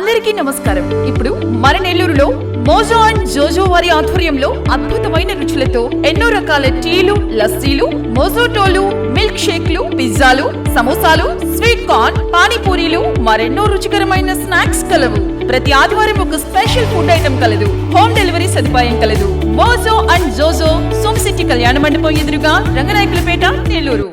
అందరికీ నమస్కారం. ఇప్పుడు మన నెల్లూరులో మోజో అండ్ జోజో వారి ఆధ్వర్యంలో అద్భుతమైన రుచులతో ఎన్నో రకాల టీలు, లస్సీలు, మోజోటోలు, మిల్క్ షేక్లు, పిజ్జాలు, సమోసాలు, స్వీట్ కార్న్, పానీపూరీలు, మరెన్నో రుచికరమైన స్నాక్స్ కలవు. ప్రతి ఆదివారం ఒక స్పెషల్ ఫుడ్ ఐటమ్ కలదు. హోమ్ డెలివరీ సదుపాయం కలదు. మోజో అండ్ జోజో, సోమ్ సిటీ కళ్యాణ మండపం ఎదురుగా, రంగనాయకులపేట, నెల్లూరు.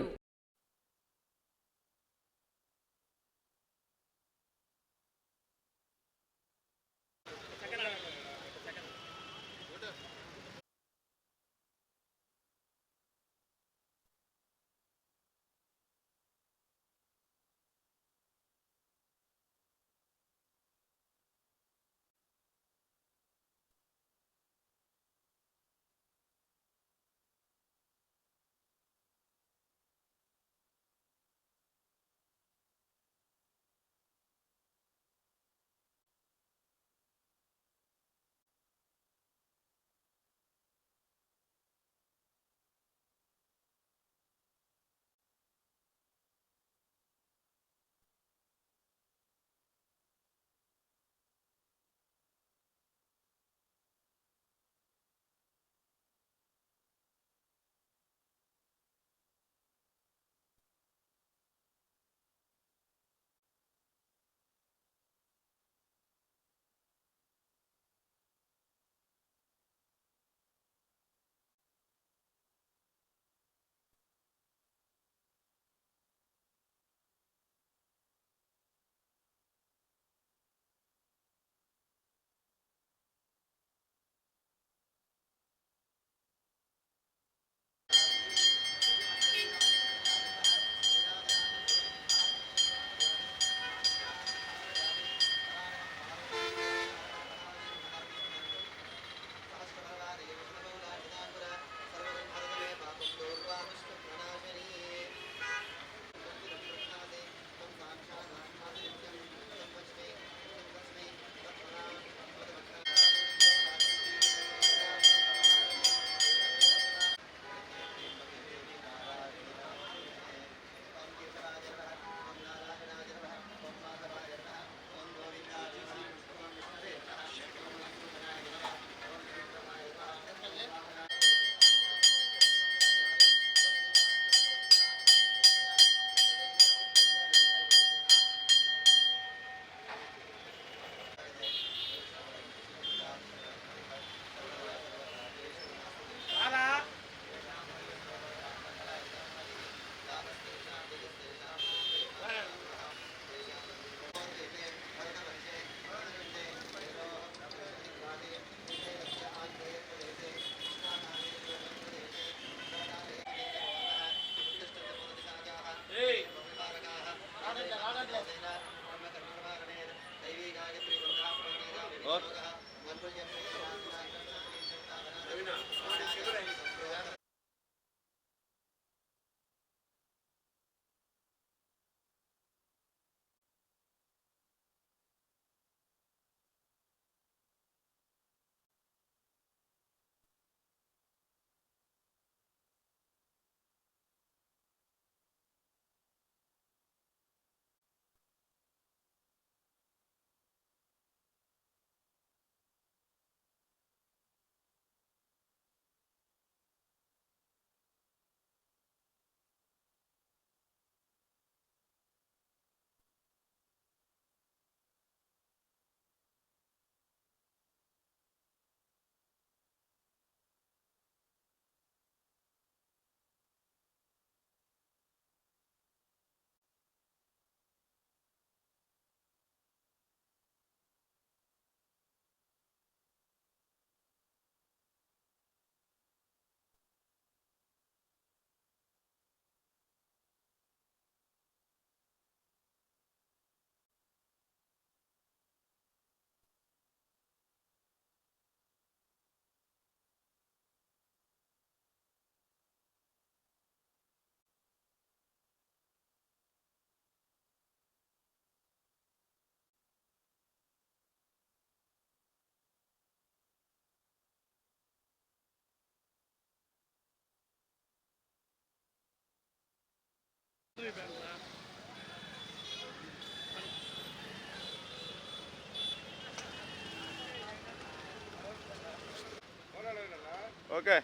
ఓకే.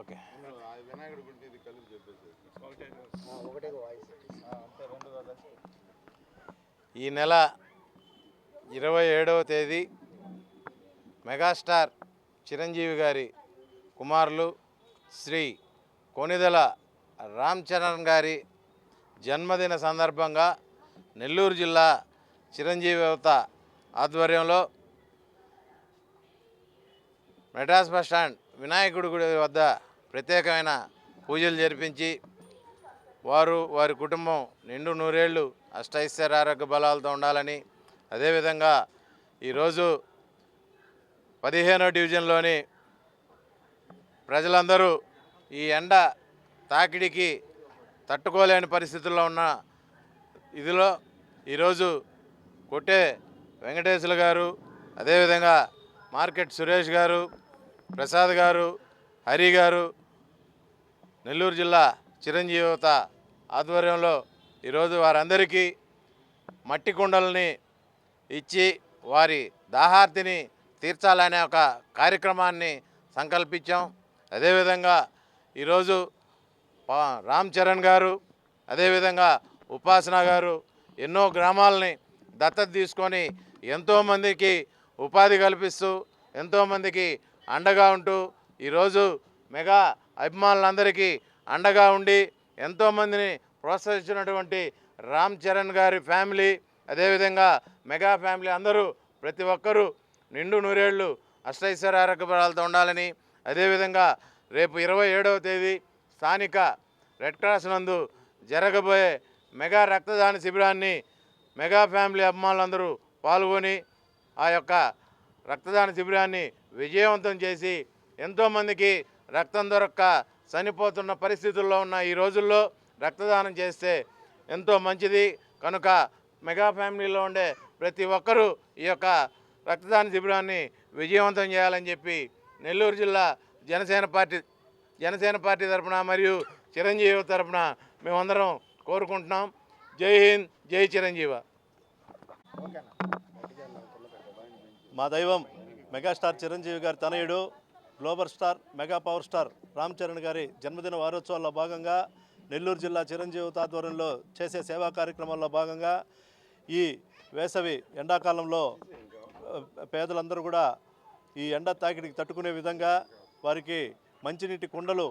ఓకే. వినాయకుడి గురించి ఇది కలిపి చెప్పేసి ఈ నెల 27వ తేదీ మెగాస్టార్ చిరంజీవి గారి కుమారులు శ్రీ కొణిదెల రామ్ చరణ్ గారి జన్మదిన సందర్భంగా నెల్లూరు జిల్లా చిరంజీవి యువత ఆధ్వర్యంలో మెడ్రాస్ బస్ స్టాండ్ వినాయకుడి గుడి వద్ద ప్రత్యేకమైన పూజలు జరిపించి వారి కుటుంబం నిండు నూరేళ్లు అష్టైశ్వర్య ఆరోగ్య బలాలతో ఉండాలని, అదేవిధంగా ఈరోజు 15వ డివిజన్లోని ప్రజలందరూ ఈ ఎండ తాకిడికి తట్టుకోలేని పరిస్థితుల్లో ఉన్న ఇదిలో ఈరోజు కొట్టే వెంకటేశ్వర గారు, అదేవిధంగా మార్కెట్ సురేష్ గారు, ప్రసాద్ గారు, హరి గారు, నెల్లూరు జిల్లా చిరంజీవి యువత ఆధ్వర్యంలో ఈరోజు వారందరికీ మట్టి కుండల్ని ఇచ్చి వారి దాహార్తిని తీర్చాలనే ఒక కార్యక్రమాన్ని సంకల్పించాం. అదేవిధంగా ఈరోజు రామ్ చరణ్ గారు, అదేవిధంగా ఉపాసన గారు ఎన్నో గ్రామాలని దత్తత తీసుకొని ఎంతోమందికి ఉపాధి కల్పిస్తూ ఎంతోమందికి అండగా ఉంటూ ఈరోజు మెగా అభిమానులందరికీ అండగా ఉండి ఎంతోమందిని ప్రోత్సహించినటువంటి రామ్ చరణ్ గారి ఫ్యామిలీ, అదేవిధంగా మెగా ఫ్యామిలీ అందరూ ప్రతి ఒక్కరూ నిండు నూరేళ్లు అష్టైశ్వర్య ఆరోగ్య బలాలతో ఉండాలని, అదేవిధంగా రేపు 27వ తేదీ స్థానిక రెడ్ క్రాస్ నందు జరగబోయే మెగా రక్తదాన శిబిరాన్ని మెగా ఫ్యామిలీ అభిమానులందరూ పాల్గొని ఆ యొక్క రక్తదాన శిబిరాన్ని విజయవంతం చేసి ఎంతోమందికి రక్తం దొరక్క చనిపోతున్న పరిస్థితుల్లో ఉన్న ఈ రోజుల్లో రక్తదానం చేస్తే ఎంతో మంచిది కనుక మెగా ఫ్యామిలీలో ఉండే ప్రతి ఒక్కరూ ఈ యొక్క రక్తదాన శిబిరాన్ని విజయవంతం చేయాలని చెప్పి నెల్లూరు జిల్లా జనసేన పార్టీ తరఫున మరియు చిరంజీవి తరఫున మేమందరం కోరుకుంటున్నాం. జై హింద్, జై చిరంజీవ. మా దైవం మెగాస్టార్ చిరంజీవి గారి తనయుడు global star mega power star Ram Charan గారి జన్మదిన వారోత్సవాల్లో భాగంగా నెల్లూరు జిల్లా చిరంజీవి ఆధ్వర్యంలో చేసే సేవా కార్యక్రమాల్లో భాగంగా ఈ వేసవి ఎండాకాలంలో పేదలందరూ కూడా ఈ ఎండ తాకిడికి తట్టుకునే విధంగా వారికి మంచినీటి కుండలు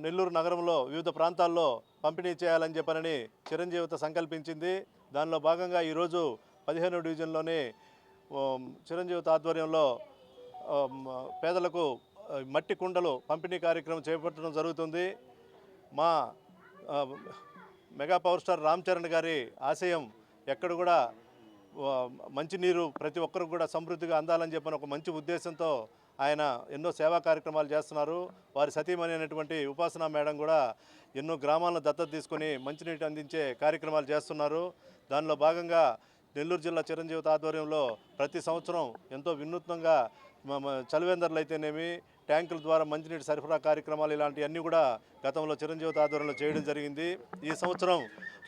నెల్లూరు నగరంలో వివిధ ప్రాంతాల్లో పంపిణీ చేయాలని చెప్పనని చిరంజీవిత సంకల్పించింది. దానిలో భాగంగా ఈరోజు 15వ డివిజన్లోని చిరంజీవిత ఆధ్వర్యంలో పేదలకు మట్టి కుండలు పంపిణీ కార్యక్రమం చేపట్టడం జరుగుతుంది. మా mega power star Ram Charan గారి ఆశయం ఎక్కడ కూడా మంచినీరు ప్రతి ఒక్కరికి కూడా సమృద్ధిగా అందాలని చెప్పిన ఒక మంచి ఉద్దేశంతో ఆయన ఎన్నో సేవా కార్యక్రమాలు చేస్తున్నారు. వారి సతీమణి అయినటువంటి ఉపాసన మేడం కూడా ఎన్నో గ్రామాలను దత్తత తీసుకొని మంచినీటి అందించే కార్యక్రమాలు చేస్తున్నారు. దానిలో భాగంగా నెల్లూరు జిల్లా చిరంజీవి ఆధ్వర్యంలో ప్రతి సంవత్సరం ఎంతో వినూత్నంగా చలివేందర్లు అయితేనేమి ట్యాంకుల ద్వారా మంచినీటి సరఫరా కార్యక్రమాలు ఇలాంటివన్నీ కూడా గతంలో చిరంజీవి ఆధ్వర్యంలో చేయడం జరిగింది. ఈ సంవత్సరం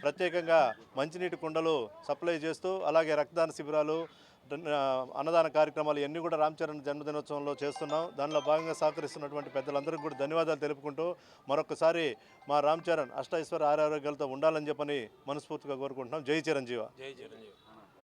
ప్రత్యేకంగా మంచినీటి కుండలు సప్లై చేస్తూ అలాగే రక్తదాన శిబిరాలు అన్నదాన కార్యక్రమాలు ఇవన్నీ కూడా రామ్ చరణ్ జన్మదినోత్సవంలో చేస్తున్నాం. దానిలో భాగంగా సహకరిస్తున్నటువంటి పెద్దలందరికీ కూడా ధన్యవాదాలు తెలుపుకుంటూ మరొకసారి మా రామ్ చరణ్ అష్టైశ్వర్య ఆరోగ్యాలతో ఉండాలని చెప్పని మనస్ఫూర్తిగా కోరుకుంటున్నాం. జై చిరంజీవ. జై చిరంజీవి.